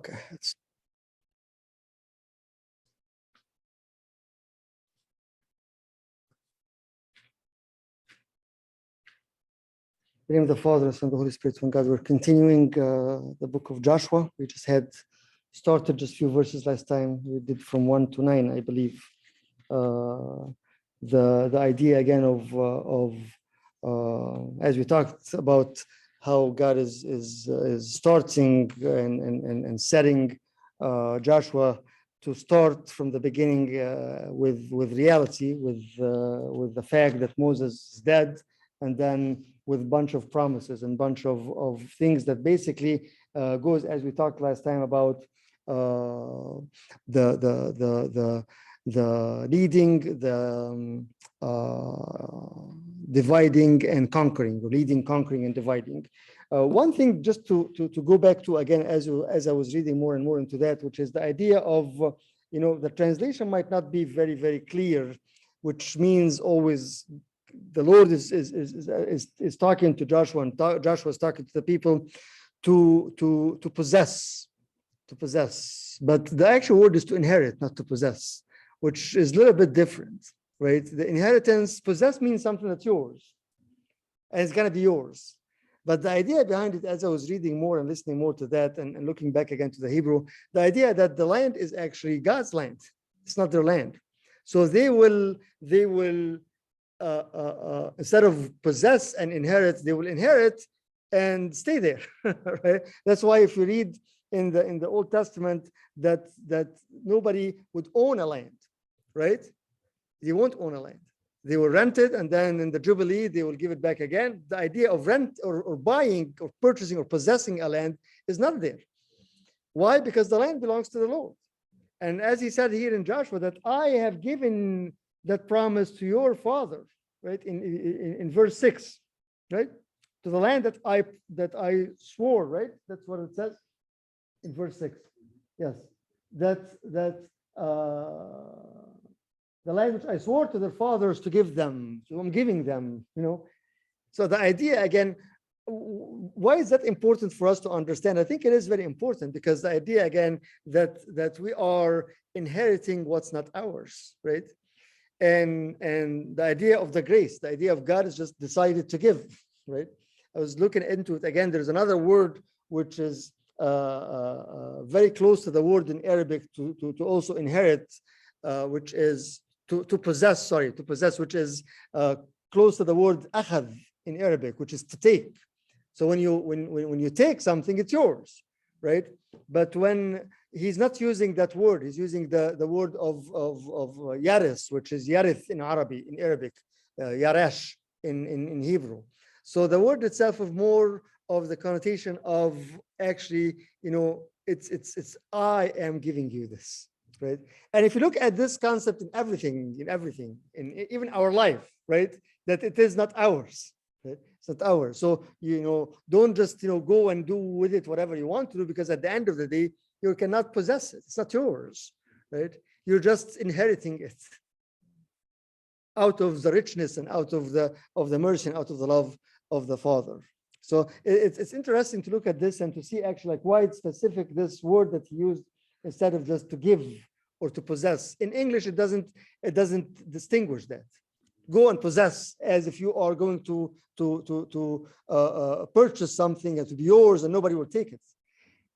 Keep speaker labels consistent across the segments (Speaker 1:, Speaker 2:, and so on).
Speaker 1: Okay. In the name of the Father, and the Holy Spirit, one God. We're continuing the book of Joshua. We just had started just a few verses last time. We did from 1 to 9, I believe. The idea again of as we talked about how God is starting and setting Joshua to start from the beginning with reality, with the fact that Moses is dead, and then with a bunch of promises and bunch of things that basically goes, as we talked last time, about the leading, the dividing and conquering, leading, conquering, and dividing. One thing just to go back to again, as I was reading more and more into that, which is the idea of, the translation might not be very, very clear, which means always the Lord is talking to Joshua, and Joshua is talking to the people to possess, but the actual word is to inherit, not to possess, which is a little bit different, right? The inheritance, possess means something that's yours, and it's going to be yours. But the idea behind it, as I was reading more and listening more to that, and looking back again to the Hebrew, the idea that the land is actually God's land. It's not their land. So they will instead of possess and inherit, they will inherit and stay there. Right? That's why if you read in the Old Testament that nobody would own a land, right? They won't own a land. They will rent it, and then in the Jubilee, they will give it back again. The idea of rent or buying or purchasing or possessing a land is not there. Why? Because the land belongs to the Lord. And as he said here in Joshua, that I have given that promise to your father, right? In verse 6, right? To the land that I swore, right? That's what it says in verse 6. Yes. The land which I swore to their fathers to give them. So I'm giving them, So the idea again, why is that important for us to understand? I think it is very important because the idea again that we are inheriting what's not ours, right? And the idea of the grace, the idea of God is just decided to give, right? I was looking into it again. There's another word which is very close to the word in Arabic to also inherit, which is to possess, which is close to the word akhad in Arabic, which is to take. So when you take something, it's yours, right? But when he's not using that word, he's using the word of yaris, which is yarith in Arabic, yarash in Hebrew. So the word itself is more of the connotation of actually, it's I am giving you this, right? And if you look at this concept in everything, in even our life, right, that it is not ours, right? It's not ours. So, don't just, go and do with it whatever you want to do, because at the end of the day, you cannot possess it. It's not yours, right? You're just inheriting it out of the richness and out of the mercy and out of the love of the Father. So it's interesting to look at this and to see actually like why it's specific, this word that he used instead of just to give or to possess. In English, it doesn't distinguish that. Go and possess, as if you are going to purchase something and to be yours and nobody will take it.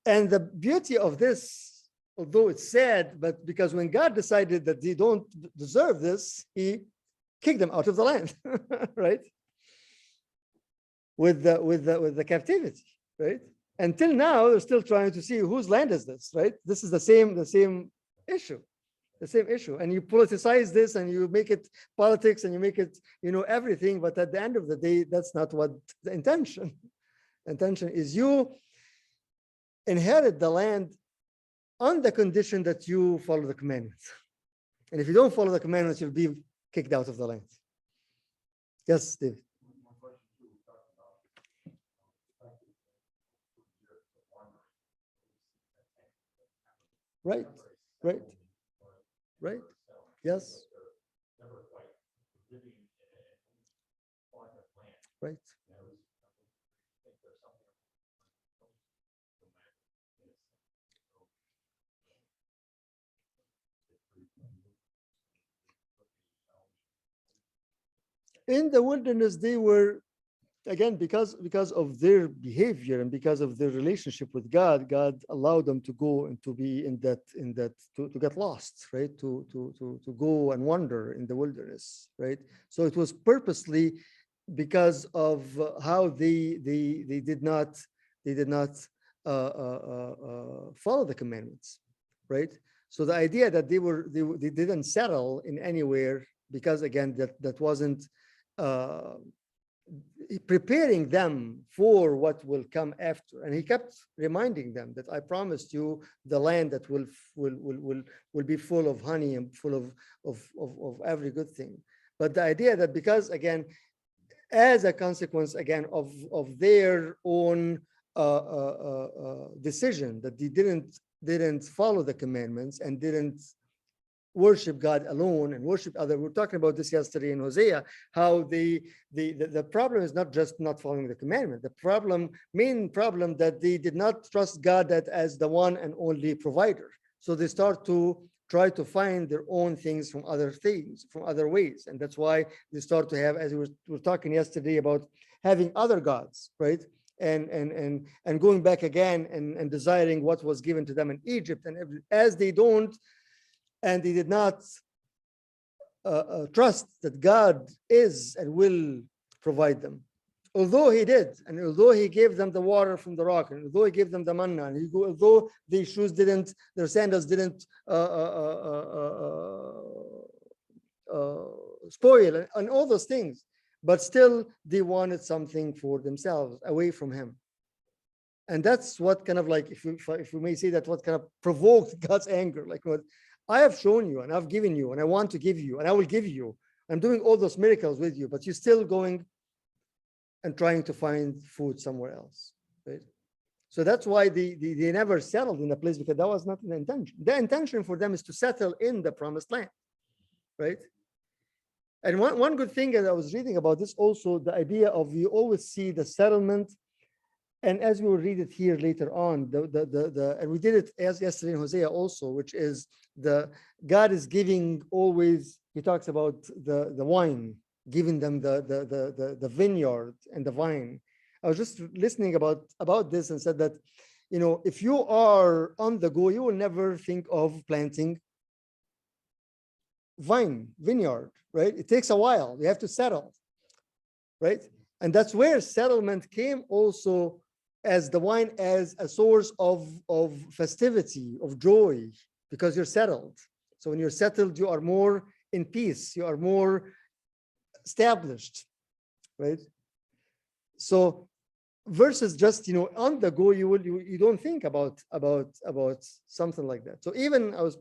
Speaker 1: And the beauty of this, although it's sad, but because when God decided that they don't deserve this, he kicked them out of the land, right? With the captivity, right? Until now, they're still trying to see whose land is this, right? This is the same issue. The same issue, and you politicize this and you make it politics and you make it everything, but at the end of the day, that's not what the intention is. You inherit the land on the condition that you follow the commandments, and if you don't follow the commandments, you'll be kicked out of the land. Yes, David. Right. Yes. Right. In the wilderness, they were, again, because of their behavior and because of their relationship with God, God allowed them to go and to be to get lost, right? To go and wander in the wilderness, right? So it was purposely because of how they did not follow the commandments, right? So the idea that they didn't settle in anywhere, because again that wasn't uh, preparing them for what will come after. And he kept reminding them that I promised you the land that will be full of honey and full of every good thing. But the idea that because again, as a consequence again of their own decision, that they didn't follow the commandments and didn't worship God alone and worship other. We were talking about this yesterday in Hosea, how the problem is not just not following the commandment. The main problem that they did not trust God that as the one and only provider. So they start to try to find their own things from other things, from other ways. And that's why they start to have, as we were talking yesterday about having other gods, right? And going back again and desiring what was given to them in Egypt. And as they don't, and they did not trust that God is and will provide them. Although he did, and although he gave them the water from the rock, and although he gave them the manna, and although their sandals didn't spoil, and all those things, but still they wanted something for themselves away from him. And that's what kind of like, if we may say that, what kind of provoked God's anger, like what I have shown you and I've given you and I want to give you and I will give you. I'm doing all those miracles with you, but you're still going and trying to find food somewhere else, right? So that's why they never settled in the place, because that was not the intention. The intention for them is to settle in the promised land, right? And one good thing, as I was reading about this also, the idea of you always see the settlement. And as we will read it here later on, and we did it as yesterday in Hosea also, which is God is giving always. He talks about the wine, giving them the vineyard and the vine. I was just listening about this and said that, if you are on the go, you will never think of planting vineyard, right? It takes a while. You have to settle, right? And that's where settlement came also, as the wine as a source of festivity, of joy, because you're settled. So when you're settled, you are more in peace, you are more established, right? So versus just on the go, you don't think about something like that. So even I was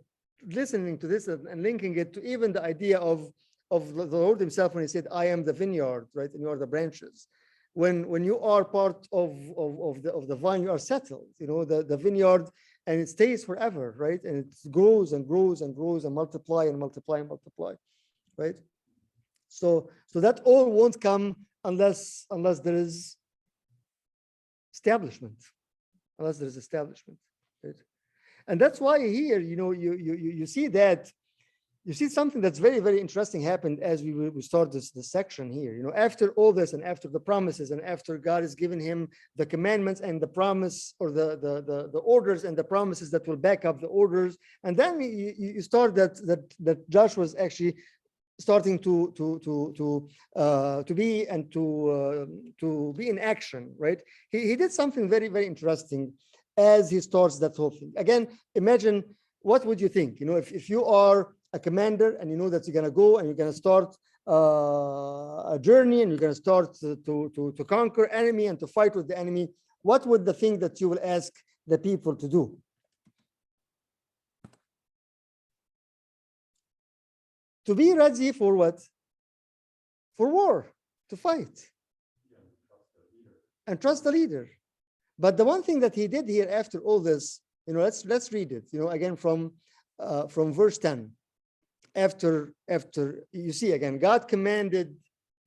Speaker 1: listening to this and linking it to even the idea of the Lord himself when he said, I am the vineyard, right? And you are the branches. When you are part of the vine, you are settled, the vineyard, and it stays forever, right? And it grows and grows and grows and multiply and multiply and multiply, right? So that all won't come unless there is establishment, right? And that's why here, you see that. You see something that's very, very interesting happened as we start this section here. After all this and after the promises and after God has given him the commandments and the promise, or the orders and the promises that will back up the orders, and then you start that Joshua was actually starting to be and to be in action, right? He did something very, very interesting as he starts that whole thing. Again, imagine, what would you think? If you are a commander and you know that you're going to go and you're going to start a journey and you're going to start to conquer enemy and to fight with the enemy, what would the thing that you will ask the people to do? To be ready for what? For war, to fight. And trust the leader. But the one thing that he did here after all this, let's read it, again from verse 10. After you see again, God commanded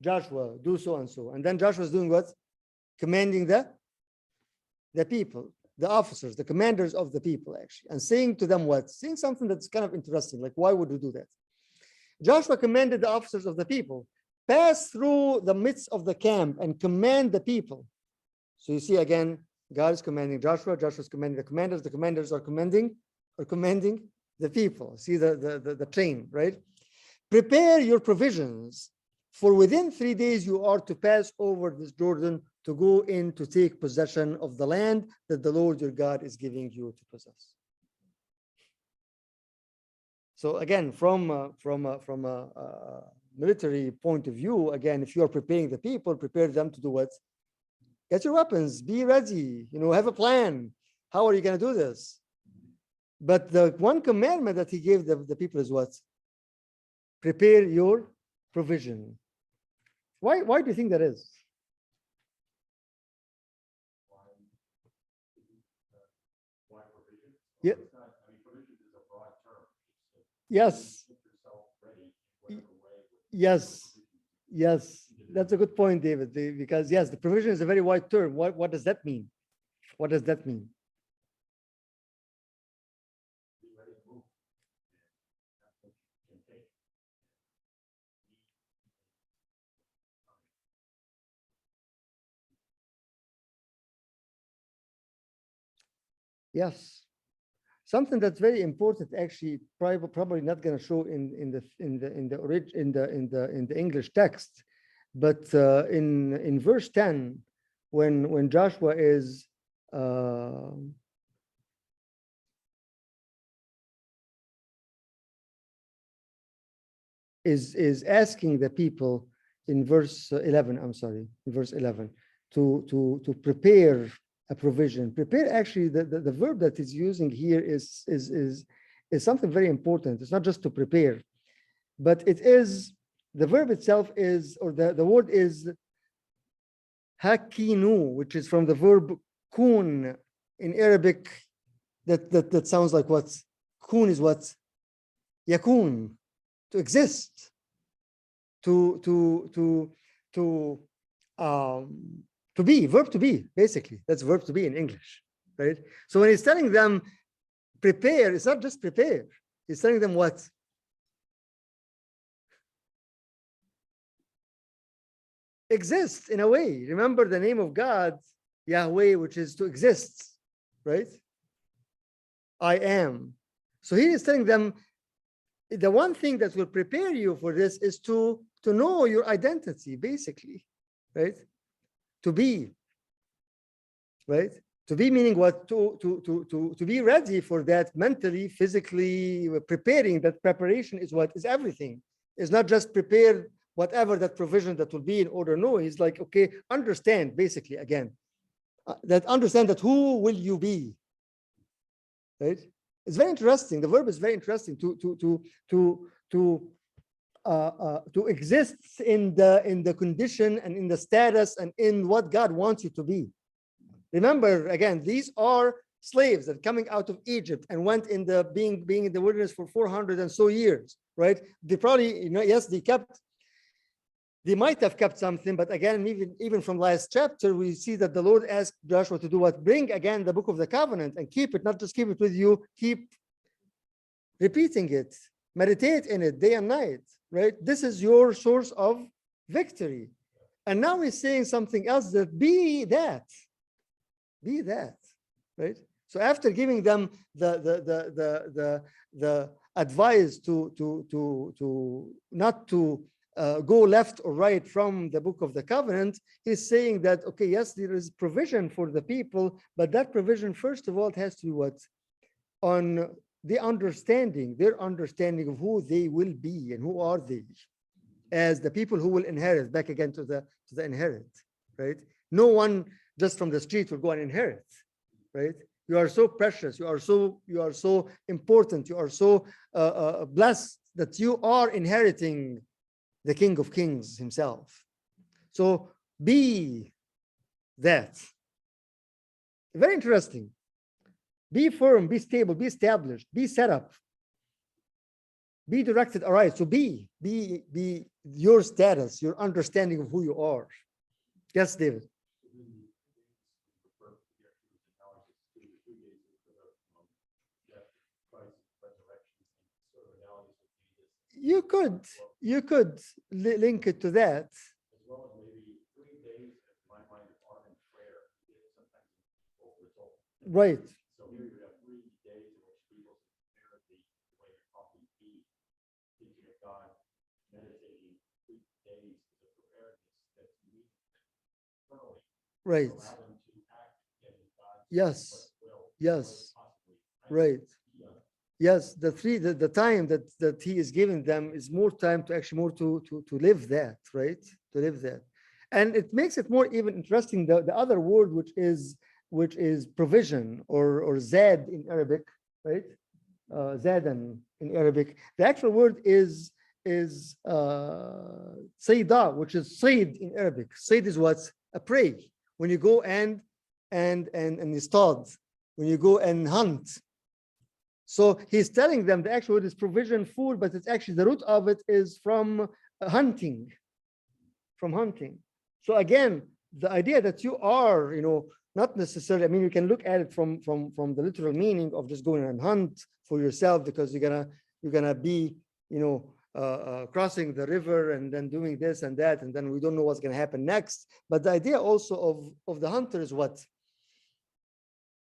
Speaker 1: Joshua, do so and so. And then Joshua is doing what? Commanding the people. the officers, the commanders of the people, actually, and saying to them what? Saying something that's kind of interesting, like, why would we do that? Joshua commanded the officers of the people, pass through the midst of the camp and command the people. So you see again, God is commanding Joshua, Joshua is commanding the commanders are commanding the people. See the train, right? Prepare your provisions, for within 3 days you are to pass over this Jordan to go in to take possession of the land that the Lord your God is giving you to possess. So again, from a military point of view, again, if you are preparing the people, prepare them to do what? Get your weapons, be ready, have a plan. How are you going to do this? But the one commandment that he gave the people is what? Prepare your provision. Why do you think that is? Yeah. Yes. Yes. That's a good point, David, because yes, the provision is a very wide term. What does that mean? What does that mean? Yes. Something that's very important, actually, probably not going to show in the English text, but in verse 10, when Joshua is asking the people in verse 11, I'm sorry, in verse 11, to prepare a provision. Prepare, actually, the verb that is using here is something very important. It's not just to prepare, but it is, the verb itself is, or the word is hakinu, which is from the verb kun in Arabic. That sounds like what? Kun is what? Yakun, to exist, to be, verb to be, basically. That's verb to be in English, right? So when he's telling them prepare, it's not just prepare. He's telling them what? Exist in a way. Remember the name of God, Yahweh, which is to exist, right? I am. So he is telling them the one thing that will prepare you for this is to know your identity, basically, right? To be, right? To be meaning what? To be ready for that mentally, physically, preparing. That preparation is what is everything. It's not just prepare whatever that provision that will be in order. No, he's like, okay, understand, basically, again, that understand that who will you be, right? It's very interesting. The verb is very interesting to exist in the condition and in the status and in what God wants you to be. Remember, again, these are slaves that coming out of Egypt and went in the being in the wilderness for 400 and so years, right? They probably, yes, they might have kept something, but again, even from last chapter, we see that the Lord asked Joshua to do what? Bring again the book of the covenant and keep it, not just keep it with you, keep repeating it, meditate in it day and night, right? This is your source of victory. And now he's saying something else, that be that, right? So after giving them the advice to not to go left or right from the book of the covenant, he's saying that, okay, yes, there is provision for the people, but that provision, first of all, it has to be what? On their understanding of who they will be and who are they as the people who will inherit. Back again to the inherit, right? No one just from the street will go and inherit, right? You are so precious, you are so important, you are so blessed that you are inheriting the King of Kings himself. So be that. Very interesting. Be firm, be stable, be established, be set up, be directed. All right. So be your status, your understanding of who you are. Yes, David. you could link it to that.
Speaker 2: As well as maybe 3 days in my mind of art and prayer. Sometimes result.
Speaker 1: Right.
Speaker 2: So here you have 3 days in which people prepare the way of coffee, tea, thinking of God, meditating. 3 days is a preparedness that's unique thoroughly.
Speaker 1: Right.
Speaker 2: Allow them to act in God's
Speaker 1: Yes.
Speaker 2: will.
Speaker 1: Yes.
Speaker 2: Possibly.
Speaker 1: Right. Yes, the time that he is giving them is more time to actually more to live that, right? To live that. And it makes it more even interesting, the other word which is provision or zad in Arabic, right? Zadan in Arabic. The actual word is sayda, which is sayd in Arabic. Sayd is what? A prey. When you go and you start, when you go and hunt. So he's telling them the actual word is provision, food, but it's actually the root of it is from hunting, from hunting. So again, the idea that you are, not necessarily, I mean, you can look at it from the literal meaning of just going and hunt for yourself because you're gonna be, crossing the river and then doing this and that, and then we don't know what's gonna happen next. But the idea also of the hunter is what?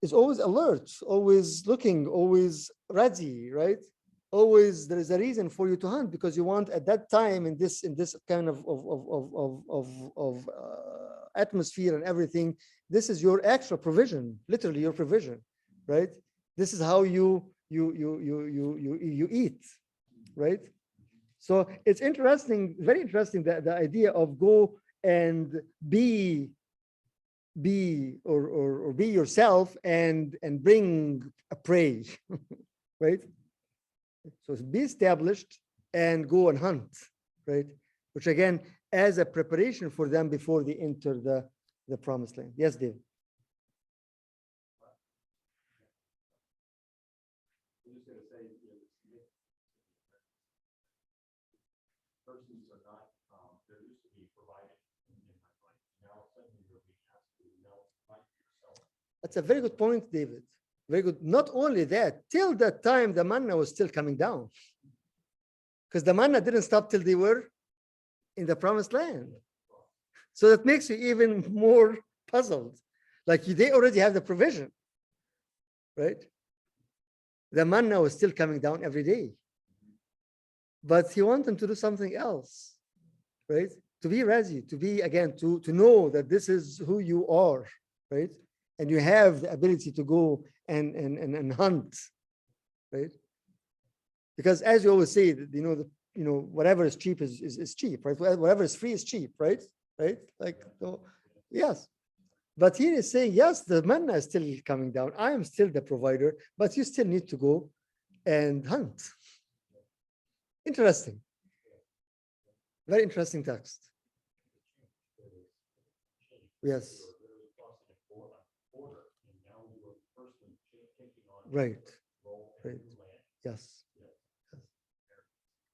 Speaker 1: Is always alert, always looking, always ready, right? Always there is a reason for you to hunt because you want at that time in this kind of atmosphere and everything. This is your extra provision, literally your provision, right? This is how you eat, right? So it's interesting, very interesting that the idea of go and be yourself and bring a prey, right? So be established and go and hunt, right? Which again, as a preparation for them before they enter the promised land. Yes, Dave.
Speaker 2: I'm just going to say, persons are not, there used to be provided in my mind. Now suddenly you're being asked to fight yourself.
Speaker 1: That's a very good point, David. Very good. Not only that, till that time, the manna was still coming down. Because the manna didn't stop till they were in the promised land. So that makes you even more puzzled. Like they already have the provision, right? The manna was still coming down every day. But he wants them to do something else, right? To be ready, to be, again, to know that this is who you are, right? And you have the ability to go and hunt, right? Because as you always say, whatever is cheap is cheap, right? Whatever is free is cheap, right? Right? Like, so, yes. But here is saying, yes, the manna is still coming down. I am still the provider, but you still need to go and hunt. Interesting. Very interesting text. Yes. Right. Right. Yes.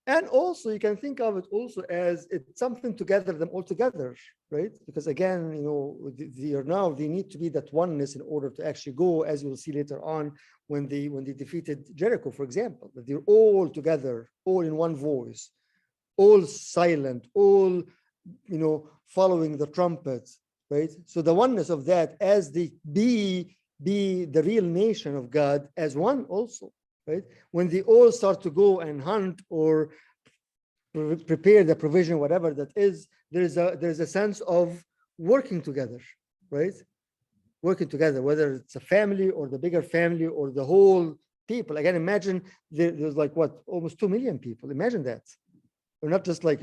Speaker 1: And also you can think of it also as it's something to gather them all together, right? Because again, they need to be that oneness in order to actually go, as you'll see later on, when they defeated Jericho, for example, that they're all together, all in one voice, all silent, all following the trumpets, right? So the oneness of that as they be the real nation of God as one also, right? When they all start to go and hunt or prepare the provision, whatever that is, there's a sense of working together, right? Working together, whether it's a family or the bigger family or the whole people. Again, imagine there's like what, almost 2 million people. Imagine that. We're not just like,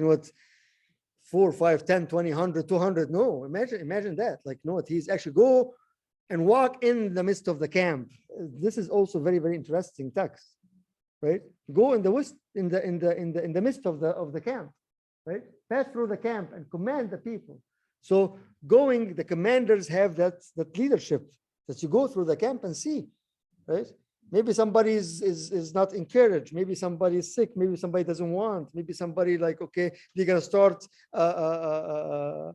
Speaker 1: 4, 5, 10, 20, 100, 200. No, imagine that. Like, he's actually go and walk in the midst of the camp. This is also very, very interesting text, right? Go in the midst of the camp, right? Pass through the camp and command the people. So the commanders have that leadership that you go through the camp and see, right? Maybe somebody is not encouraged. Maybe somebody is sick. Maybe somebody doesn't want. Maybe somebody like, okay, they're gonna start a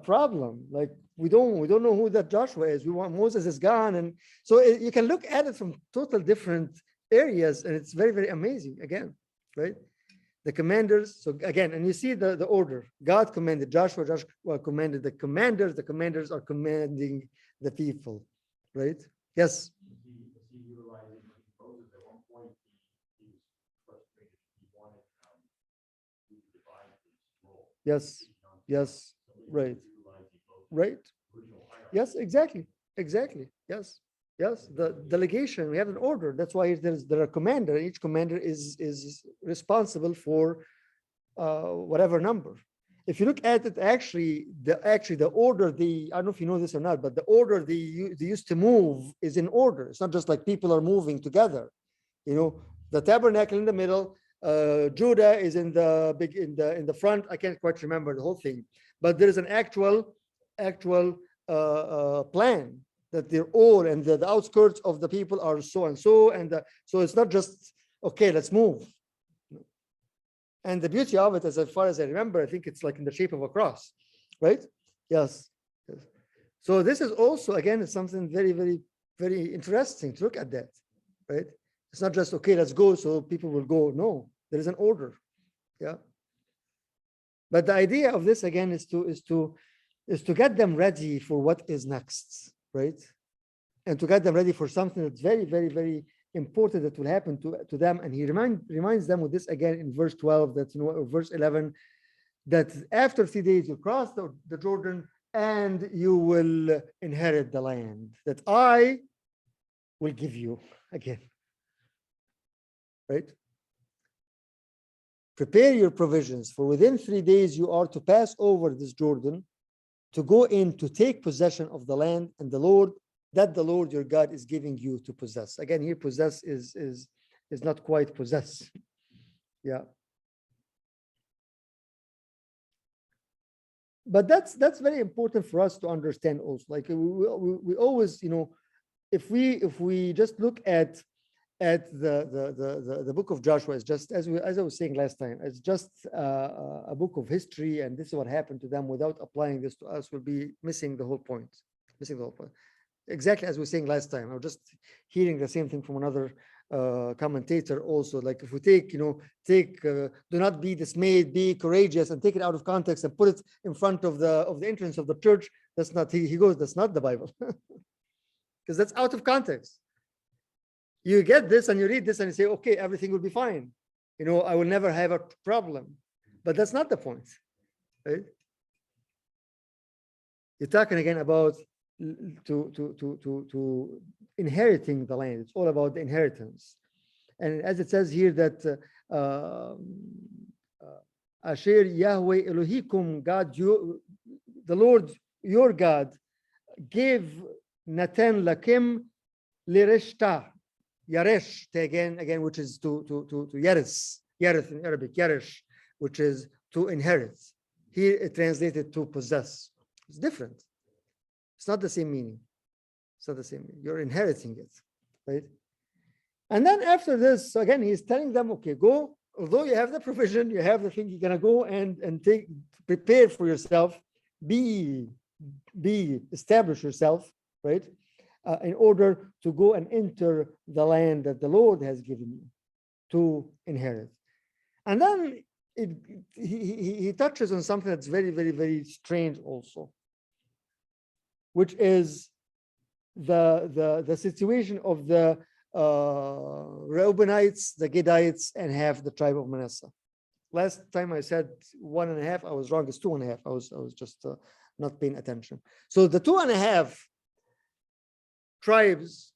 Speaker 1: problem. Like we don't know who that Joshua is. We want Moses is gone, and so you can look at it from total different areas, and it's very, very amazing. Again, right? The commanders, so again, and you see the order. God commanded Joshua, Joshua commanded the commanders are commanding the people, right? Yes.
Speaker 2: Is he utilizing Moses at one point? He was frustrated. He wanted to divide his role.
Speaker 1: Yes. Yes. Right. Right. Yes, exactly. Exactly. Yes. Yes. The delegation, we have an order. That's why there are commander. Each commander is responsible for whatever number. If you look at it, actually the order, I don't know if you know this or not, but the order they used to move is in order. It's not just like people are moving together. You know, the tabernacle in the middle, Judah is in the front. I can't quite remember the whole thing, but there is an actual plan that they're all, and the outskirts of the people are so and so, and so it's not just okay, let's move. And the beauty of it, as far as I remember, I think it's like in the shape of a cross, right? Yes. Yes. So this is also, again, it's something very, very, very interesting to look at that, right? It's not just, okay, let's go, so people will go. No, there is an order. Yeah. But the idea of this, again, is to get them ready for what is next, right? And to get them ready for something that's very, very, very important that will happen to them. And he reminds them with this again in verse 12, that, verse 11, that after 3 days you cross the Jordan and you will inherit the land that I will give you again, right? Prepare your provisions, for within 3 days you are to pass over this Jordan to go in to take possession of the land and the Lord your God is giving you to possess. Again, here possess is not quite possess. Yeah. But that's very important for us to understand also. Like we always, if we just look at the book of Joshua, is just as I was saying last time, it's just a book of history, and this is what happened to them. Without applying this to us, we'll be missing the whole point. Exactly as we were saying last time. I was just hearing the same thing from another commentator also. Like if we take, do not be dismayed, be courageous, and take it out of context and put it in front of the entrance of the church, that's not, he goes, that's not the Bible. Because that's out of context. You get this and you read this and you say, okay, everything will be fine. I will never have a problem. But that's not the point, right? You're talking again about to inheriting the land. It's all about the inheritance. And as it says here that Asher Yahweh Elohikum, God, the Lord your God, gave Natan Lakim Lireshta, Yaresh, again, which is to Yaris, Yarith in Arabic, Yaresh, which is to inherit. Here it translated to possess. It's different. It's not the same meaning. It's not the same meaning. You're inheriting it, right? And then after this, again, he's telling them, okay, go. Although you have the provision, you have the thing, you're gonna go and prepare for yourself, establish yourself, right? In order to go and enter the land that the Lord has given you to inherit. And then he touches on something that's very, very, very strange also, which is the situation of the Reubenites, the Gadites, and half the tribe of Manasseh. Last time I said 1.5, I was wrong. It's 2.5. I was just not paying attention. So the 2.5 tribes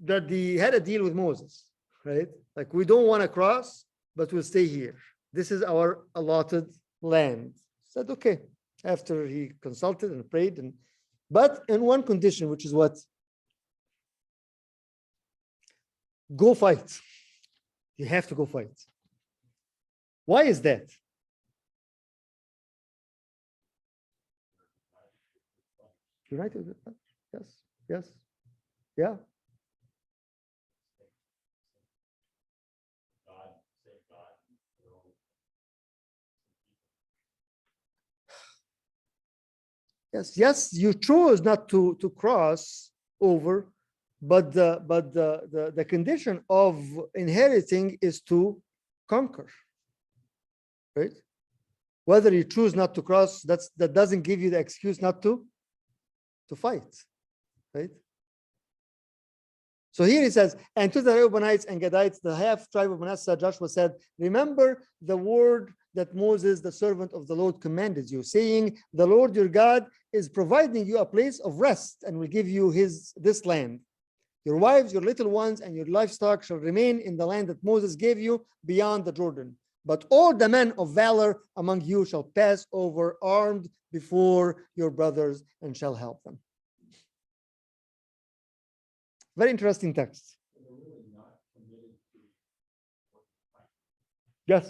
Speaker 1: that they had a deal with Moses, right? Like, we don't want to cross, but we'll stay here. This is our allotted land. Said, okay, after he consulted and prayed, but in one condition, which is what? Go fight. You have to go fight. Why is that? United with that? Yes, yes, yeah. Yes, you chose not to cross over, but the condition of inheriting is to conquer. right? Whether you choose not to cross, that doesn't give you the excuse not to fight, right? So here he says, and to the Reubenites and Gadites, the half tribe of Manasseh, Joshua said, remember the word that Moses, the servant of the Lord, commanded you, saying, the Lord your God is providing you a place of rest and will give you this land. Your wives, your little ones, and your livestock shall remain in the land that Moses gave you beyond the Jordan. But all the men of valor among you shall pass over armed before your brothers and shall help them. Very interesting text.
Speaker 2: They're really not committed to what they fight.
Speaker 1: Yes.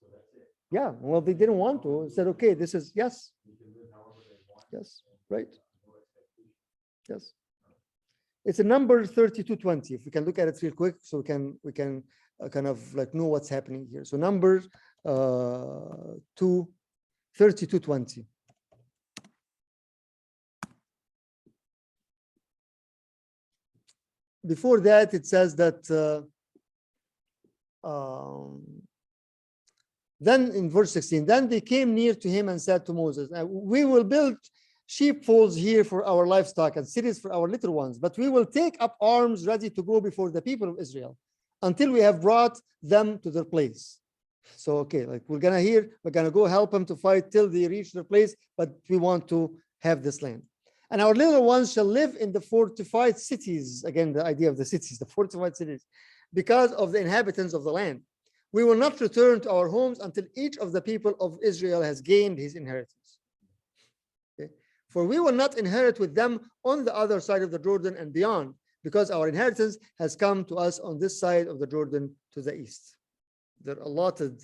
Speaker 2: So that's it.
Speaker 1: Yeah. Well, they didn't want to. Said, okay, this is yes.
Speaker 2: They can live however they want.
Speaker 1: Yes. Right.
Speaker 2: No expectation.
Speaker 1: Yes. It's a number 32:20. If we can look at it real quick, so we can kind of like know what's happening here. So numbers 32:20. Before that, it says that then in verse 16, then they came near to him and said to Moses, we will build sheepfolds here for our livestock and cities for our little ones, but we will take up arms ready to go before the people of Israel until we have brought them to their place. So, okay, like we're gonna go help them to fight till they reach their place, but we want to have this land. And our little ones shall live in the fortified cities. Again, the idea of the cities, the fortified cities, because of the inhabitants of the land. We will not return to our homes until each of the people of Israel has gained his inheritance. Okay? For we will not inherit with them on the other side of the Jordan and beyond, because our inheritance has come to us on this side of the Jordan to the east. Their allotted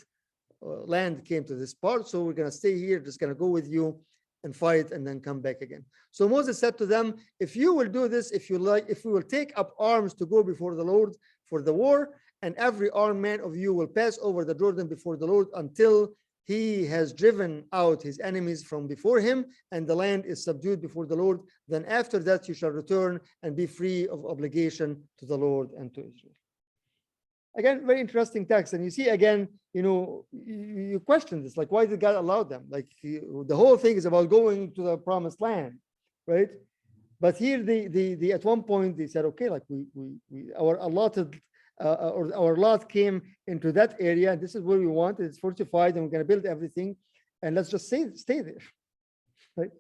Speaker 1: land came to this part, so we're going to stay here, just going to go with you and fight and then come back again. So Moses said to them, if you will do this, if you like, if we will take up arms to go before the Lord for the war, and every armed man of you will pass over the Jordan before the Lord until he has driven out his enemies from before him, and the land is subdued before the Lord, then after that you shall return and be free of obligation to the Lord and to Israel. Again, very interesting text. And you see, again, you question this, like, why did God allow them? Like, the whole thing is about going to the promised land, right? But here, at one point, they said, okay, like, our allotted, or our lot came into that area, and this is where we want. It's fortified, and we're going to build everything, and let's just stay there, right?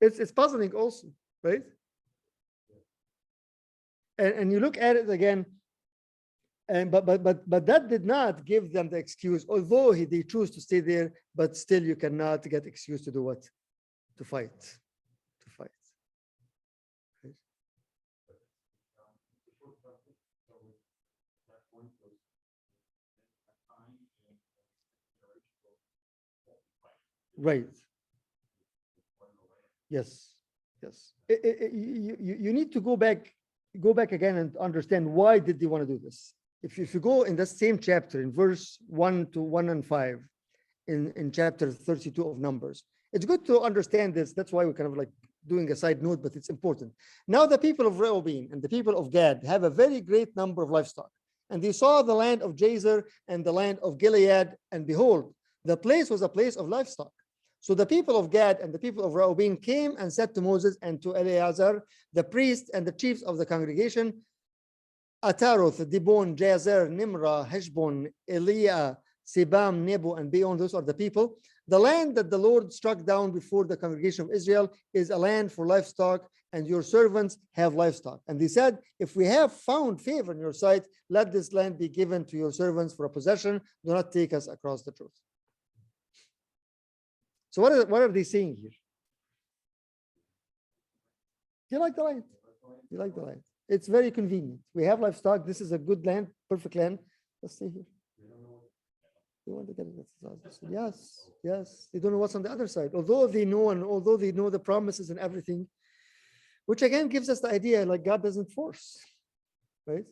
Speaker 1: It's puzzling also, right? And you look at it again, and but that did not give them the excuse, although they choose to stay there, but still you cannot get excuse to do what? To fight. Right? Right. Yes. Yes. You need to go back again and understand why did they want to do this. If you go in the same chapter, in verse 1 to 1 and 5, in chapter 32 of Numbers, it's good to understand this. That's why we're kind of like doing a side note, but it's important. Now the people of Reuben and the people of Gad have a very great number of livestock, and they saw the land of Jazer and the land of Gilead, and behold, the place was a place of livestock. So the people of Gad and the people of Reuben came and said to Moses and to Eleazar, the priest and the chiefs of the congregation, Ataroth, Dibon, Jazer, Nimrah, Heshbon, Eliah, Sebam, Nebo, and beyond, those are the people. The land that the Lord struck down before the congregation of Israel is a land for livestock, and your servants have livestock. And they said, if we have found favor in your sight, let this land be given to your servants for a possession. Do not take us across the Jordan. So what are they saying here? You like the land? You like the land? It's very convenient. We have livestock. This is a good land, perfect land. Let's stay here. They want to get it. Yes, yes. They don't know what's on the other side. Although they know the promises and everything, which again gives us the idea like God doesn't force, right?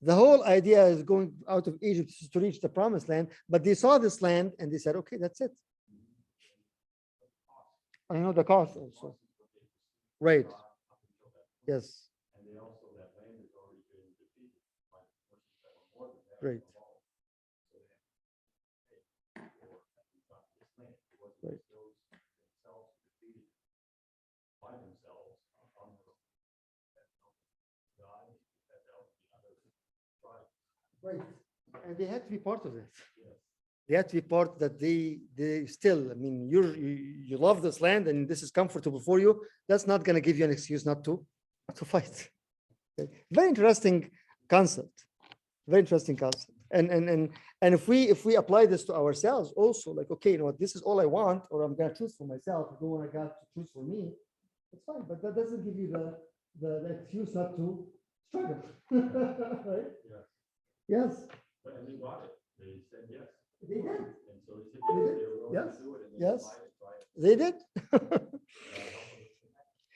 Speaker 1: The whole idea is going out of Egypt to reach the promised land, but they saw this land and they said, okay, that's it. I know the cost also. Right. Yes.
Speaker 2: And they also, that land has already been defeated by forces that were more than that.
Speaker 1: Right.
Speaker 2: So they have
Speaker 1: Right. And they had to be part of it.
Speaker 2: Yes.
Speaker 1: They had to be part that they still, I mean, you love this land and this is comfortable for you. That's not going to give you an excuse not to fight. Okay. Very interesting concept. Very interesting concept. And if we apply this to ourselves also, like, okay, you know what, this is all I want, or I'm going to choose for myself. I don't want God to choose for me. It's fine, but that doesn't give you the excuse not to struggle. Right?
Speaker 2: Yes.
Speaker 1: Yes.
Speaker 2: But and they got it. They said yes.
Speaker 1: They did.
Speaker 2: And so they said
Speaker 1: They
Speaker 2: yes.
Speaker 1: did.
Speaker 2: They were willing
Speaker 1: Yes.
Speaker 2: to do it. And
Speaker 1: Yes.
Speaker 2: tried it.
Speaker 1: They did.
Speaker 2: God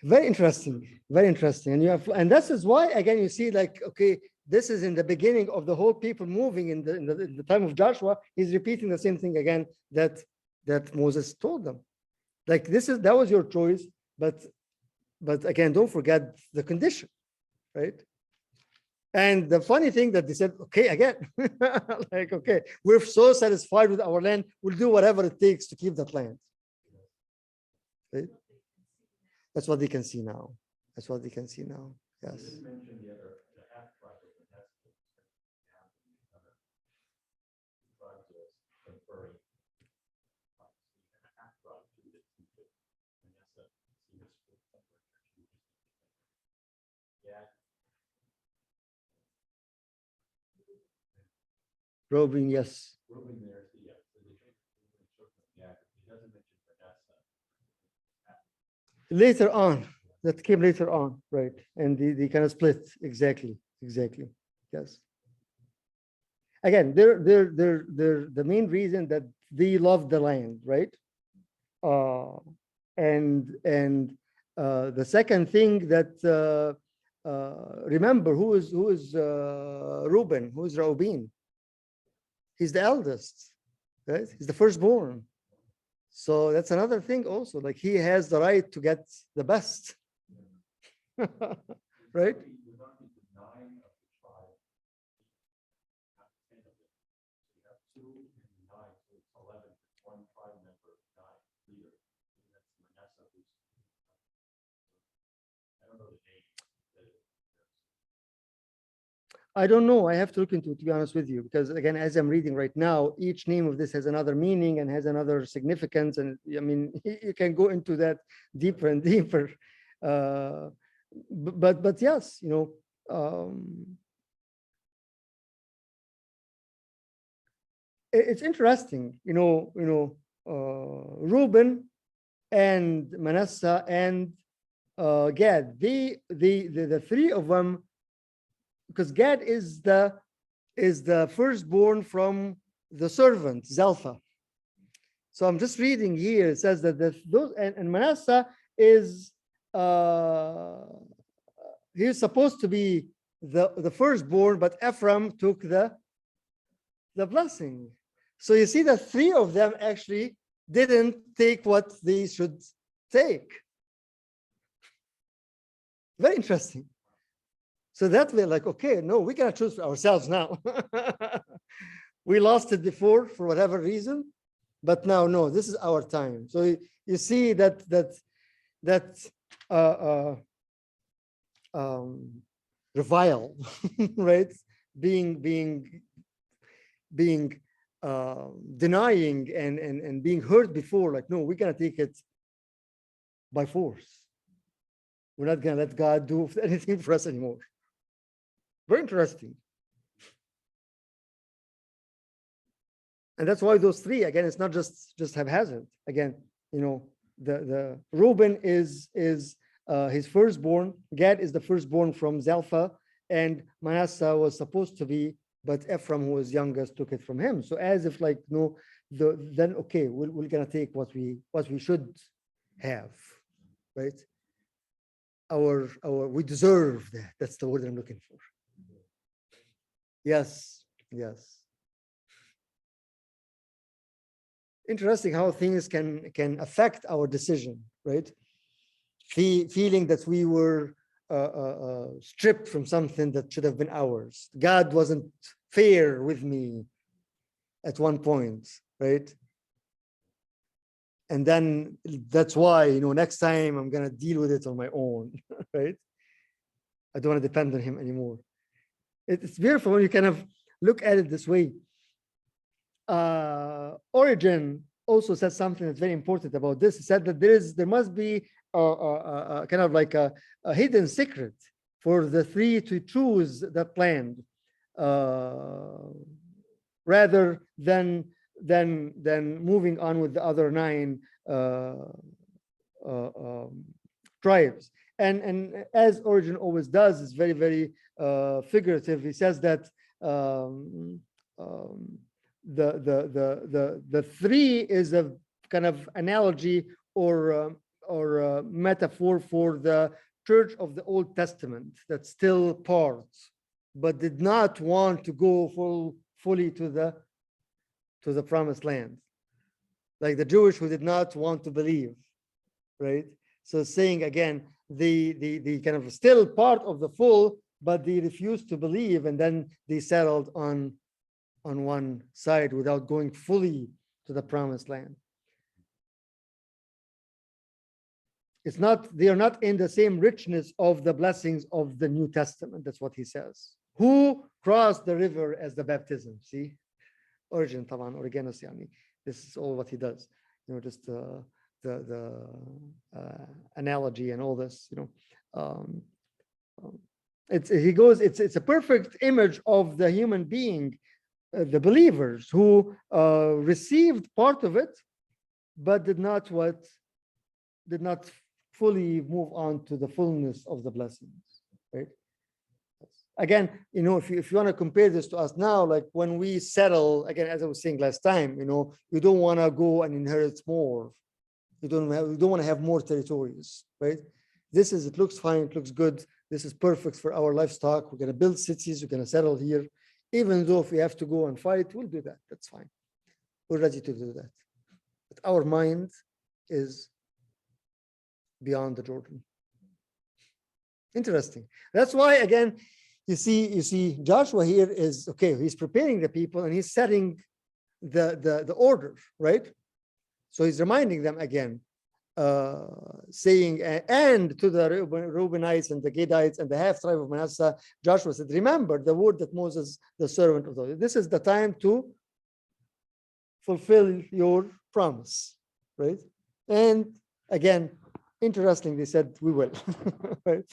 Speaker 1: Very interesting. Very interesting. And and this is why, again, you see, like, okay, this is in the beginning of the whole people moving in the time of Joshua. He's repeating the same thing again that Moses told them. Like, that was your choice, but again, don't forget the condition, right? And the funny thing that they said, okay, again, like, okay, we're so satisfied with our land, we'll do whatever it takes to keep that land. Right? That's what they can see now. That's what they can see now.
Speaker 2: You
Speaker 1: Yes.
Speaker 2: didn't mention the half tribe of Manasseh. Another tribe was conferring. And a half tribe to the Manasseh. Yeah.
Speaker 1: Reuben, yes.
Speaker 2: Reuben there, yeah. So yeah, he doesn't mention Manasseh.
Speaker 1: Later on, that came later on, right? And they kind of split. Exactly. Yes. Again, they're the main reason that they love the land, right? And the second thing that remember, who is Reuben? Who is Reuben? He's the eldest, right? He's the firstborn. So that's another thing also, like he has the right to get the best. Right?
Speaker 2: We're not into 9 of the tribe. Not 10 of them. So you have 2 and 9, so it's 11. One tribe member, 9 leader. And that's Manasseh, who's I don't know the name.
Speaker 1: I don't know. I have to look into it, to be honest with you, because again, as I'm reading right now, each name of this has another meaning and has another significance. And I mean, you can go into that deeper and deeper. But yes, you know, it's interesting, Reuben and Manasseh and Gad, the three of them, because Gad is the firstborn from the servant Zalpha. So I'm just reading here. It says that those and Manasseh is he's supposed to be the firstborn, but Ephraim took the blessing. So you see that 3 of them actually didn't take what they should take. Very interesting. So that we're like, okay, no, we cannot choose for ourselves now. We lost it before for whatever reason, but now, no, this is our time. So you see that revile, right? Being denying and being hurt before, like, no, we're gonna take it by force. We're not gonna let God do anything for us anymore. Very interesting. And that's why those 3, again, it's not just haphazard. Again, the Reuben is his firstborn. Gad is the firstborn from Zalpha, and Manasseh was supposed to be, but Ephraim, who was youngest, took it from him. So as if like, no, then okay, we're gonna take what we should have, right? We deserve that. That's the word I'm looking for. Yes. Interesting how things can affect our decision, right? Feeling that we were stripped from something that should have been ours. God wasn't fair with me at one point, right? And then that's why, next time I'm gonna deal with it on my own, right? I don't want to depend on him anymore. It's beautiful when you kind of look at it this way. Origen also said something that's very important about this. He said that there must be a kind of like a hidden secret for the three to choose that land, rather than moving on with the other nine tribes. And as Origen always does, is very, very figurative. He says that the three is a kind of analogy or metaphor for the church of the Old Testament that's still part, but did not want to go fully to the promised land, like the Jewish who did not want to believe, right? So saying again, the kind of still part of the full, but they refused to believe, and then they settled on one side without going fully to the promised land. It's not, they are not in the same richness of the blessings of the New Testament. That's what he says. Who crossed the river as the baptism? See, Origen, طبعا Origenus يعني. This is all what he does. You know, just the analogy and all this. You know, it's a perfect image of the human being, the believers who received part of it, but did not fully move on to the fullness of the blessings, right? Again, you know, if you want to compare this to us now, like when we settle, again, as I was saying last time, you know, you don't want to go and inherit more. You don't want to have more territories, right? It looks fine, it looks good. This is perfect for our livestock. We're going to build cities, we're going to settle here. Even though if we have to go and fight, we'll do that. That's fine. We're ready to do that. But our mind is beyond the Jordan. Interesting. That's why, again, you see Joshua here is, okay, he's preparing the people and he's setting the order, right? So he's reminding them again, saying, and to the Reubenites and the Gadites and the half tribe of Manasseh, Joshua said, remember the word that Moses, the servant of the Lord. This is the time to fulfill your promise, right? And again, interesting, they said, we will, right?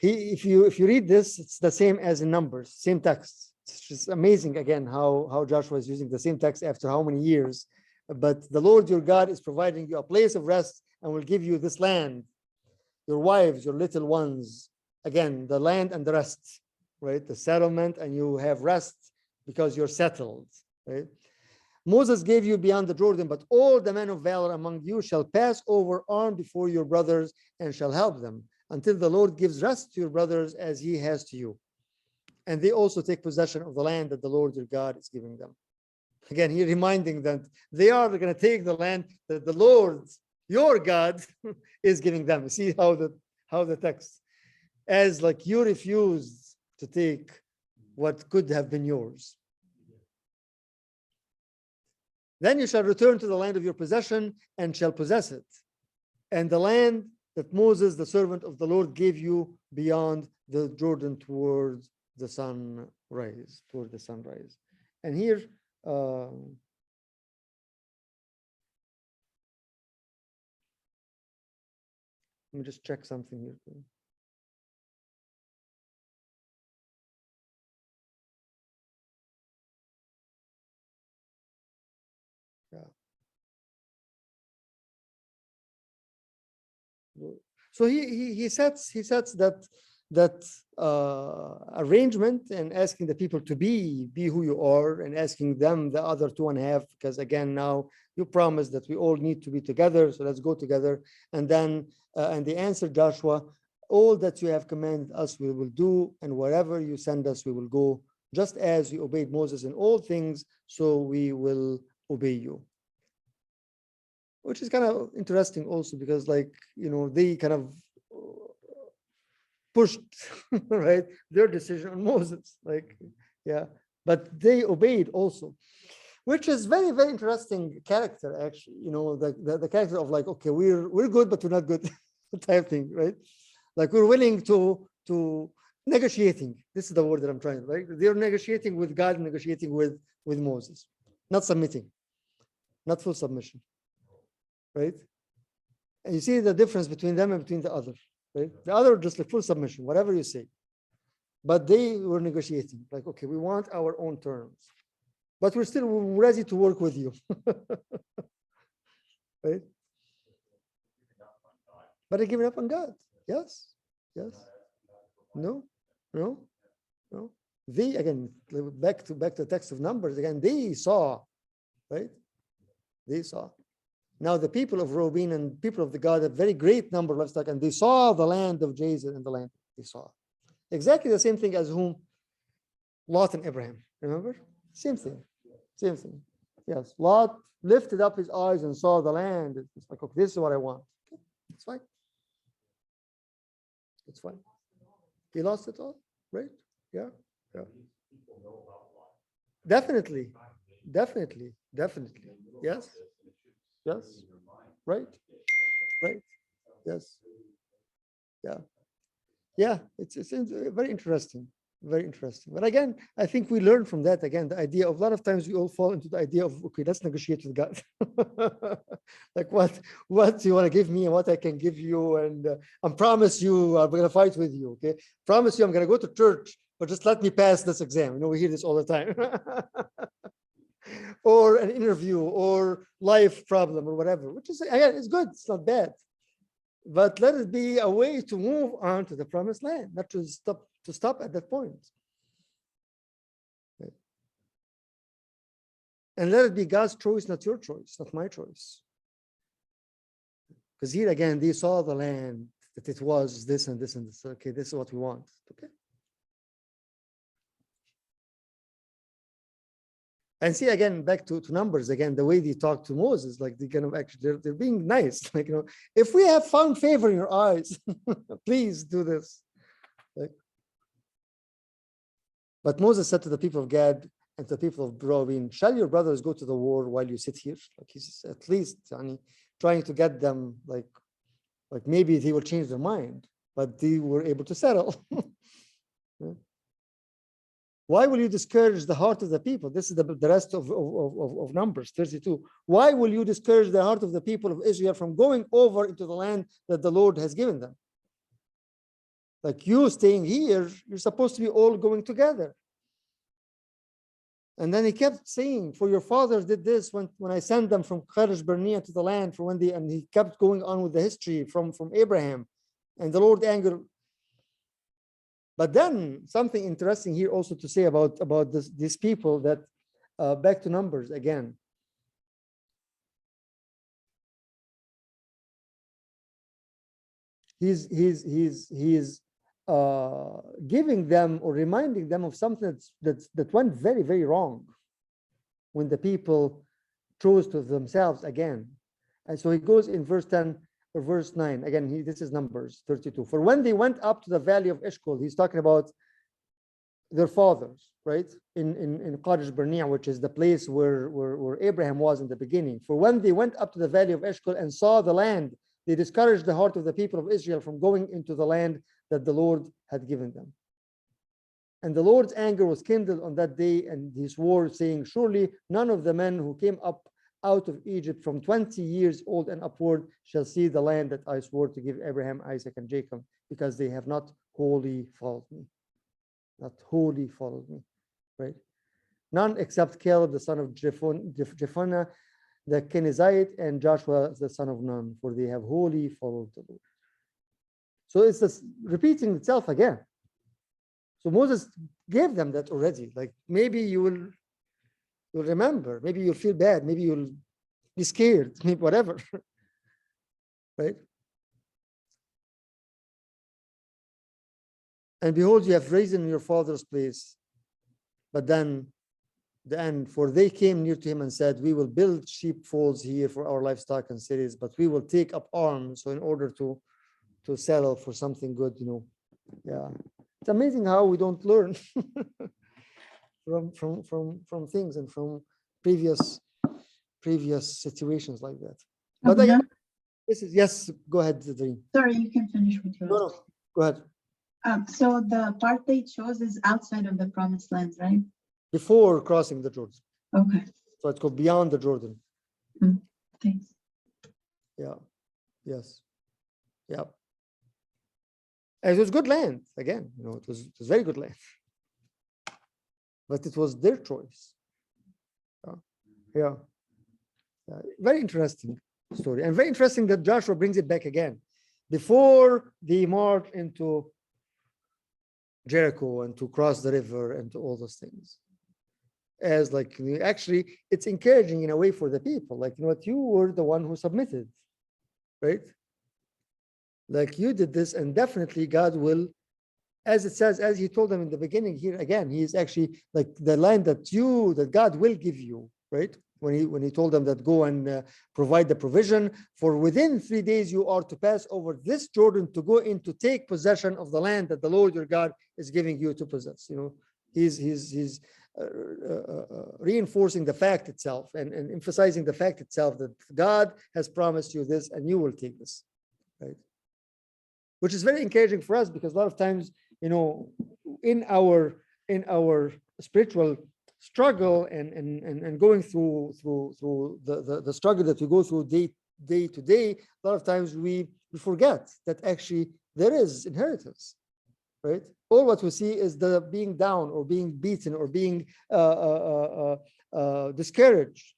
Speaker 1: If you read this, it's the same as in Numbers, same text. It's just amazing, again, how Joshua is using the same text after how many years. But the Lord your God is providing you a place of rest and will give you this land, your wives, your little ones. Again, the land and the rest, right? The settlement, and you have rest because you're settled, right? Moses gave you beyond the Jordan, but all the men of valor among you shall pass over armed before your brothers and shall help them until the Lord gives rest to your brothers as he has to you. And they also take possession of the land that the Lord your God is giving them. Again, he reminding them they are going to take the land that the Lord, your God, is giving them. See how the text, as like you refused to take what could have been yours. Then you shall return to the land of your possession and shall possess it, and the land that Moses, the servant of the Lord, gave you beyond the Jordan towards the sunrise, And here, let me just check something here. So he sets that arrangement and asking the people to be who you are, and asking them the other 2.5, because again, now you promised that we all need to be together, so let's go together. And then and they answered Joshua, all that you have commanded us we will do, and wherever you send us we will go, just as we obeyed Moses in all things, so we will obey you. Which is kind of interesting also, because like, you know, they kind of pushed right their decision on Moses, like, yeah, but they obeyed also, which is very, very interesting character, actually. You know, the character of like, okay, we're good but we're not good type thing, right? Like we're willing to negotiating. This is the word that I'm trying to, right? They're negotiating with God, negotiating with Moses, not submitting, not full submission, right? And you see the difference between them and between the other, right? The other just like full submission, whatever you say. But they were negotiating, like, okay, we want our own terms, but we're still ready to work with you, right? But they're giving up on God. Yes, yes. No, no, no. They, again, back to the text of Numbers, again, they saw, right? They saw. Now the people of Reuben and people of the God, a very great number of livestock, and they saw the land of Jazer and the land they saw. Exactly the same thing as whom? Lot and Abraham. Remember? Same thing. Same thing. Yes. Lot lifted up his eyes and saw the land. It's like, okay, this is what I want. Okay. It's fine. It's fine. He lost it all, right? Yeah. Yeah. Definitely. Definitely. Definitely. Yes. Yes. Right. Right. Yes. Yeah. Yeah. It's very interesting. Very interesting. But again, I think we learn from that. Again, the idea of a lot of times we all fall into the idea of, okay, let's negotiate with God. Like what do you want to give me and what I can give you, and I promise you I'm going to fight with you. Okay, promise you I'm going to go to church, but just let me pass this exam. You know, we hear this all the time. Or an interview or life problem or whatever, which is, again, it's good. It's not bad. But let it be a way to move on to the promised land, not to stop at that point. Okay. And let it be God's choice, not your choice, not my choice. Because here again, they saw the land, that it was this and this and this. Okay, this is what we want. Okay. And see, again, back to Numbers, again, the way they talk to Moses, like they kind of actually, they're being nice. Like, you know, if we have found favor in your eyes, please do this. Like, but Moses said to the people of Gad and to the people of Reuben, shall your brothers go to the war while you sit here? Like he's at least trying to get them, like maybe they will change their mind, but they were able to settle. Yeah. Why will you discourage the heart of the people? This is the rest of Numbers 32. Why will you discourage the heart of the people of Israel from going over into the land that the Lord has given them? Like you staying here, you're supposed to be all going together. And then he kept saying, for your fathers did this when I sent them from Kadesh Barnea to the land, for when they, and he kept going on with the history from Abraham, and the Lord angered. But then something interesting here also to say about these people, that back to Numbers again. He's giving them or reminding them of something that went very, very wrong when the people chose to themselves again. And so he goes in verse 10 or verse 9 again. This is Numbers 32. For when they went up to the valley of Eshcol, he's talking about their fathers, right? In Kadesh Barnea, which is the place where Abraham was in the beginning. For when they went up to the valley of Eshcol and saw the land, they discouraged the heart of the people of Israel from going into the land that the Lord had given them. And the Lord's anger was kindled on that day, and he swore, saying, surely none of the men who came up out of Egypt from 20 years old and upward shall see the land that I swore to give Abraham, Isaac, and Jacob, because they have not wholly followed me. Not wholly followed me, right? None except Caleb, the son of Jephunneh, the Kenizzite, and Joshua, the son of Nun, for they have wholly followed the Lord. So it's just repeating itself again. So Moses gave them that already. Like maybe you'll remember, maybe you'll feel bad, maybe you'll be scared, maybe whatever, right? And behold, you have risen in your father's place. But then the end, for they came near to him and said, we will build sheepfolds here for our livestock and cities, but we will take up arms. So in order to settle for something good, you know. Yeah. It's amazing how we don't learn from things and from previous situations like that. But again, this is, yes, go ahead, Dream.
Speaker 3: Sorry, you can finish with your
Speaker 1: No, go ahead.
Speaker 3: So the part they chose is outside of the promised land, right?
Speaker 1: Before crossing the Jordan.
Speaker 3: Okay.
Speaker 1: So it's called beyond the Jordan.
Speaker 3: Thanks.
Speaker 1: Yeah. Yes. Yeah. And it was good land. Again, it was very good land. But it was their choice. Yeah. Very interesting story. And very interesting that Joshua brings it back again. Before they march into Jericho and to cross the river and to all those things. As like, actually, it's encouraging in a way for the people. Like, you were the one who submitted, right? Like you did this, and definitely God will, as it says, as he told them in the beginning here again, he is actually like the land that God will give you, right? When he told them that go and provide the provision for within 3 days you are to pass over this Jordan to go in to take possession of the land that the Lord your God is giving you to possess. He's reinforcing the fact itself and emphasizing the fact itself that God has promised you this and you will take this, right? Which is very encouraging for us because a lot of times, in our spiritual struggle and going through the struggle that we go through day to day, a lot of times we forget that actually there is inheritance, right? All what we see is the being down or being beaten or being discouraged,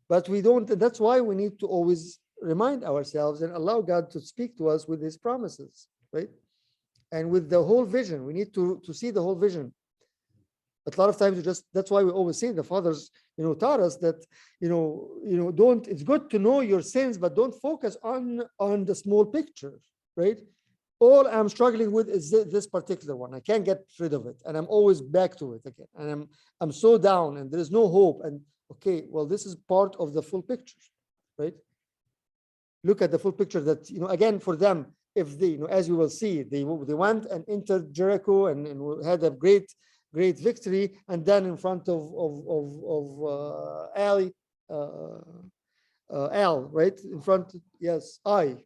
Speaker 1: but we don't. That's why we need to always remind ourselves and allow God to speak to us with his promises, right? And with the whole vision. We need to see the whole vision. But a lot of times that's why we always say the fathers, taught us that, don't, it's good to know your sins, but don't focus on the small picture, right? All I'm struggling with is this particular one. I can't get rid of it. And I'm always back to it again. And I'm so down and there is no hope. And okay, well, this is part of the full picture, right? Look at the full picture that, again, for them, if they, as you will see, they went and entered Jericho and had a great victory, and then in front of Al, right? In front of I.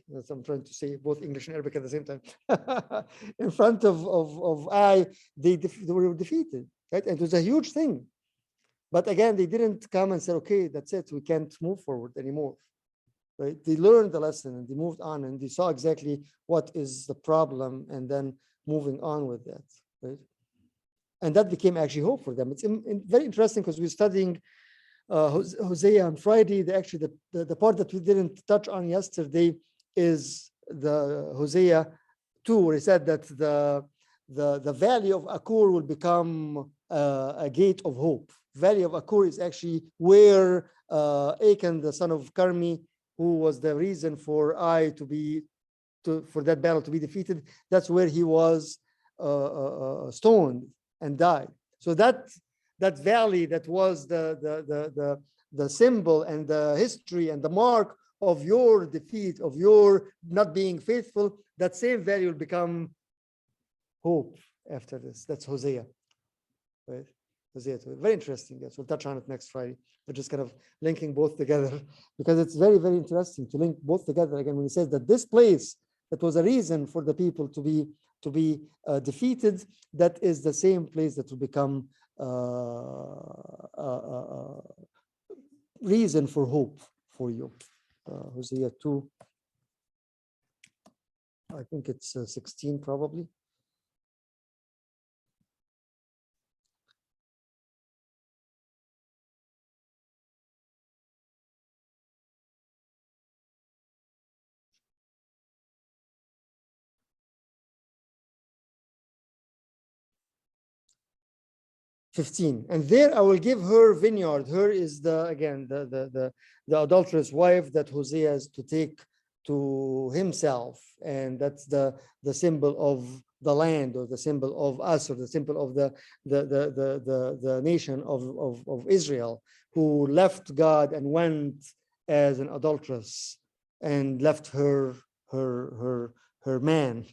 Speaker 1: That's I'm trying to say both English and Arabic at the same time. In front of I, they were defeated, right? And it was a huge thing. But again, they didn't come and say, okay, that's it. We can't move forward anymore. Right? They learned the lesson and they moved on and they saw exactly what is the problem and then moving on with that, right? And that became actually hope for them. It's very interesting because we're studying Hosea on Friday. The part that we didn't touch on yesterday is the Hosea 2, where he said that the valley of Akur will become a gate of hope. Valley of Akur is actually where Achan, the son of Carmi, who was the reason for for that battle to be defeated, that's where he was stoned and died. So that valley that was the symbol and the history and the mark of your defeat, of your not being faithful, that same valley will become hope after this. That's Hosea, right? Hosea 2. Very interesting. Yes, we'll touch on it next Friday. We're just kind of linking both together because it's very, very interesting to link both together again when he says that this place that was a reason for the people to be defeated, that is the same place that will become reason for hope for you. Hosea 2. I think it's 16 probably. And there I will give her vineyard. Her is the adulterous wife that Hosea is to take to himself, and that's the symbol of the land, or the symbol of us, or the symbol of the nation of Israel, who left God and went as an adulteress and left her man,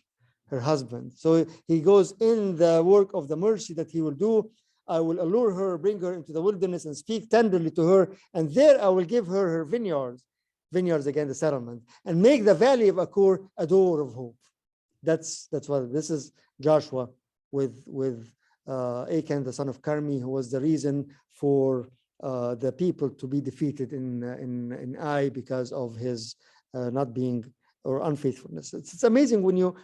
Speaker 1: her husband. So he goes in the work of the mercy that he will do. I will allure her, bring her into the wilderness and speak tenderly to her. And there I will give her vineyards vineyards, again, the settlement, and make the valley of Achor a door of hope. That's what this is. Joshua with Achan, the son of Carmi, who was the reason for the people to be defeated in Ai because of his not being or unfaithfulness. It's amazing when you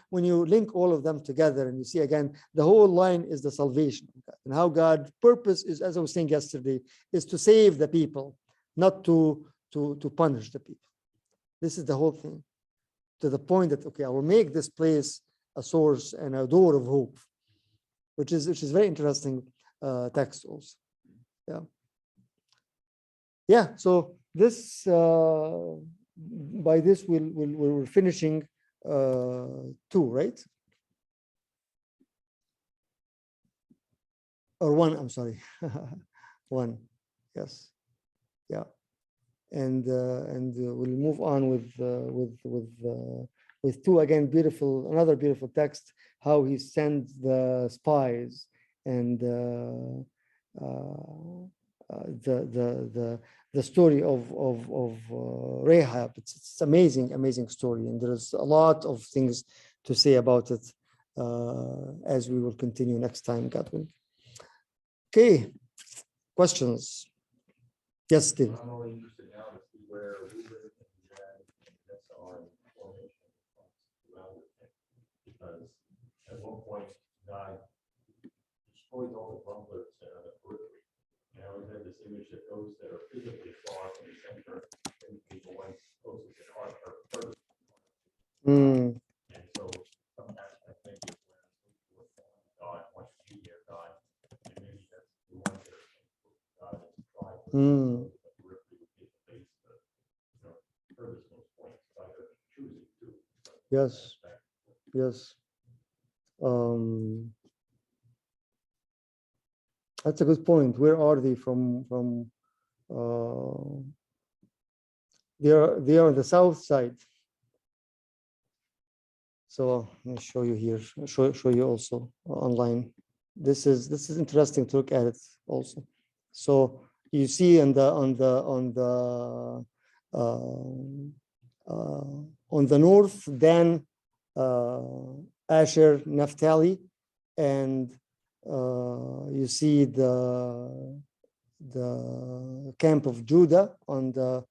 Speaker 1: link all of them together and you see again the whole line is the salvation of God, and how God's purpose is, as I was saying yesterday, is to save the people, not to punish the people. This is the whole thing, to the point that okay, I will make this place a source and a door of hope, which is very interesting text also. Yeah. So this by this we're finishing 2, right? Or 1, I'm sorry. 1, yes. Yeah. And we'll move on with 2 again. Another beautiful text. How he sends the spies and the story of Rahab. It's amazing story, and there's a lot of things to say about it as we will continue next time, God willing. Okay, questions? Yes, Steve.
Speaker 2: I'm only interested now to see where we live and that's our formation around it. Because at one point, God destroys all the grumblers that are on the periphery. And I always have this image that those that are physically far from the center and people ones closest to heart are further.
Speaker 1: Mm,
Speaker 2: And so sometimes I think it's when God wants to be near God, and maybe that's the ones that are God has tried to
Speaker 1: mm,
Speaker 2: the periphery would be the place, furthest most points by their choosing to.
Speaker 1: yes, yes. That's a good point. Where are they from? They are on the south side. So let me show you here. Show you also online. This is interesting to look at it also. So you see on the north, Dan, Asher, Naphtali, and you see the camp of Judah on the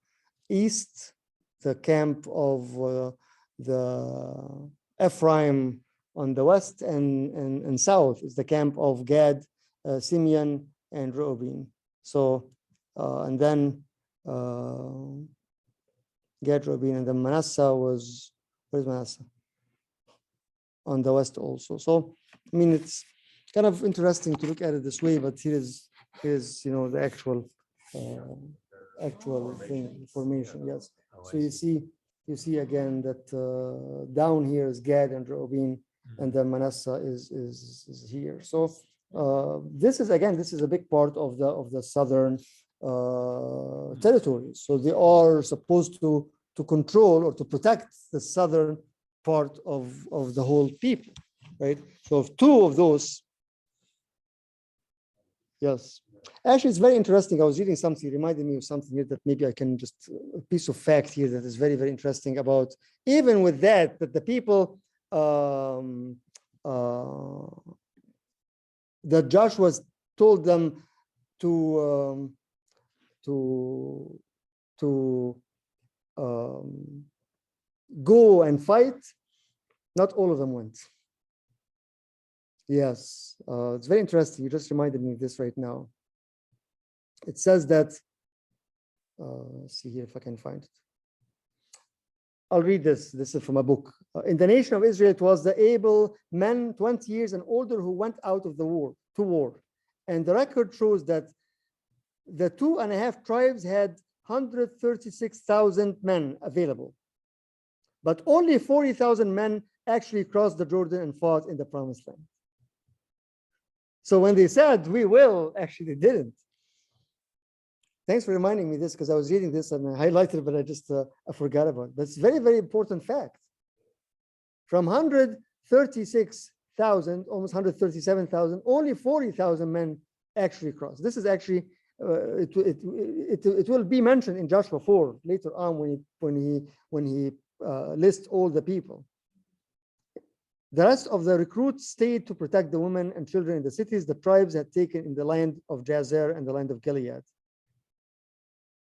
Speaker 1: east, the camp of the Ephraim on the west, and south is the camp of Gad, Simeon, and Reuben. So and then Gad, Reuben, and then Manasseh was, where's Manasseh? On the west also. So I mean, it's kind of interesting to look at it this way, but here is the actual thing, formation. Yes. So you see again that down here is Gad and Reuben, and then Manasseh is here. So this is a big part of the southern territories. So they are supposed to control or to protect the southern part of the whole people, right? So if 2 of those, yes. Actually, it's very interesting. I was reading something, it reminded me of something here that maybe I can just, a piece of fact here that is very, very interesting about, even with that the people, that Joshua told them to go and fight, not all of them went. Yes, it's very interesting. You just reminded me of this right now. It says that, let's see here if I can find it. I'll read this. This is from a book. In the nation of Israel, it was the able men 20 years and older who went out of the war to war. And the record shows that the 2.5 tribes had 136,000 men available. But only 40,000 men actually crossed the Jordan and fought in the promised land. So when they said, we will, actually they didn't. Thanks for reminding me this, because I was reading this and I highlighted it, but I just I forgot about it. That's a very, very important fact. From 136,000, almost 137,000, only 40,000 men actually crossed. This is actually it will be mentioned in Joshua 4 later on when he lists all the people. The rest of the recruits stayed to protect the women and children in the cities the tribes had taken in the land of Jazer and the land of Gilead.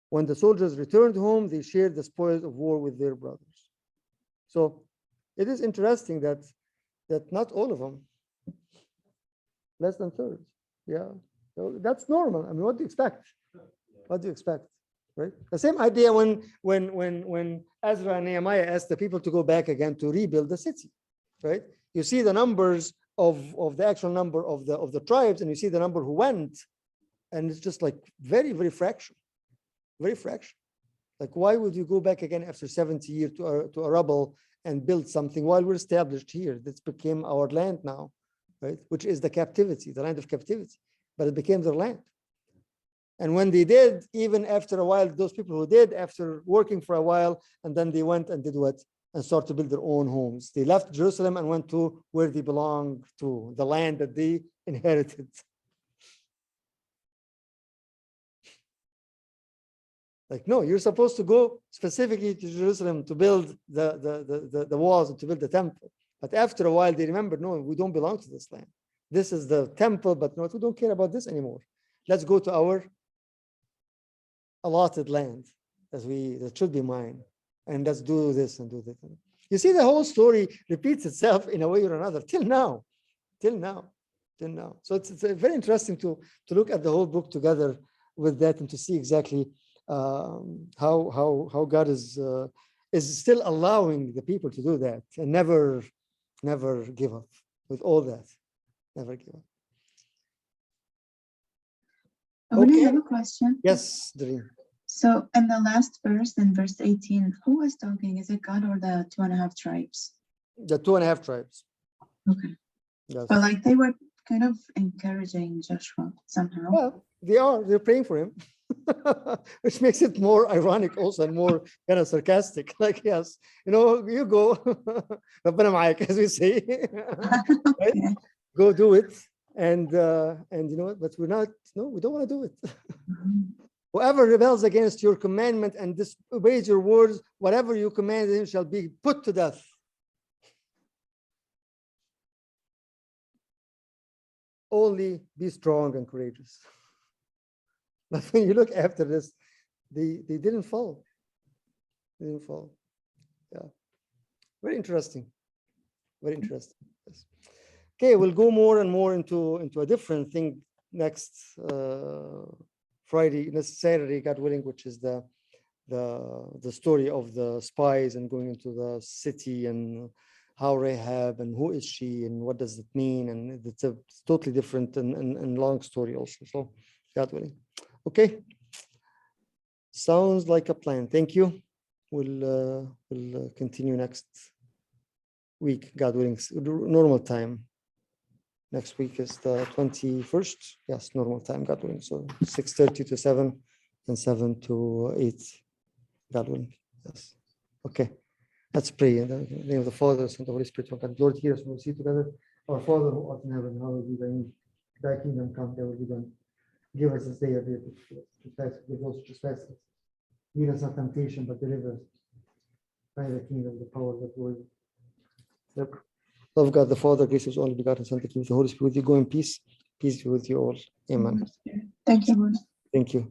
Speaker 1: When the soldiers returned home, they shared the spoils of war with their brothers. So it is interesting that not all of them, less than third. Yeah, so that's normal. I mean, what do you expect? What do you expect? Right? The same idea when Ezra and Nehemiah asked the people to go back again to rebuild the city. Right? You see the numbers of the actual number of the tribes, and you see the number who went, and it's just like very, very fraction. Very fraction. Like, why would you go back again after 70 years to a rubble and build something while we're established here? This became our land now, right? Which is the captivity, the land of captivity, but it became their land. And when they did, even after a while, those people who did, after working for a while, and then they went and did what? And started to build their own homes. They left Jerusalem and went to where they belonged to, the land that they inherited. Like, no, you're supposed to go specifically to Jerusalem to build the walls and to build the temple. But after a while, they remembered, no, we don't belong to this land. This is the temple, but no, we don't care about this anymore. Let's go to our allotted land that should be mine. And let's do this and do that. You see, the whole story repeats itself in a way or another till now. So it's very interesting to look at the whole book together with that and to see exactly how God is still allowing the people to do that and never give up with all that. Never give up.
Speaker 3: I want to have a question.
Speaker 1: Yes, Doreen.
Speaker 3: So in the last verse, in verse 18, who was talking? Is it God or the 2.5 tribes?
Speaker 1: The 2.5 tribes.
Speaker 3: Okay.
Speaker 1: Yes.
Speaker 3: But like they were kind of encouraging Joshua somehow.
Speaker 1: Well, they're praying for him, which makes it more ironic also and more kind of sarcastic. Like, yes, you go, as we say, right?
Speaker 3: Okay.
Speaker 1: Go do it. And you know what, but we don't want to do it.
Speaker 3: Mhm.
Speaker 1: Whoever rebels against your commandment and disobeys your words, whatever you command him shall be put to death. Only be strong and courageous. But when you look after this, they didn't fall. They didn't fall. Yeah. Very interesting. Very interesting. Yes. Okay, we'll go more and more into a different thing next Friday, next Saturday, God willing, which is the story of the spies and going into the city and how Rahab and who is she and what does it mean, and it's a totally different and long story also. So God willing. Okay. Sounds like a plan. Thank you. We'll continue next week, God willing, normal time. Next week is the 21st. Yes, normal time, God willing. So 6:30 to 7 and 7 to 8, God willing. Yes. Okay. Let's pray in the name of the Father, and the Holy Spirit. God, Lord, hear us when we see together. Our Father who art in heaven, hallowed be thy name. Thy kingdom come, thy will be done. Give us this day our daily bread. Give us trespasses. Lead us not temptation, but deliver us by the kingdom, the power, the glory. Love God the Father, grace is only begotten Son, the Holy Spirit with you. Go in peace. Peace be with you all. Amen.
Speaker 3: Thank you, Lord.
Speaker 1: Thank you.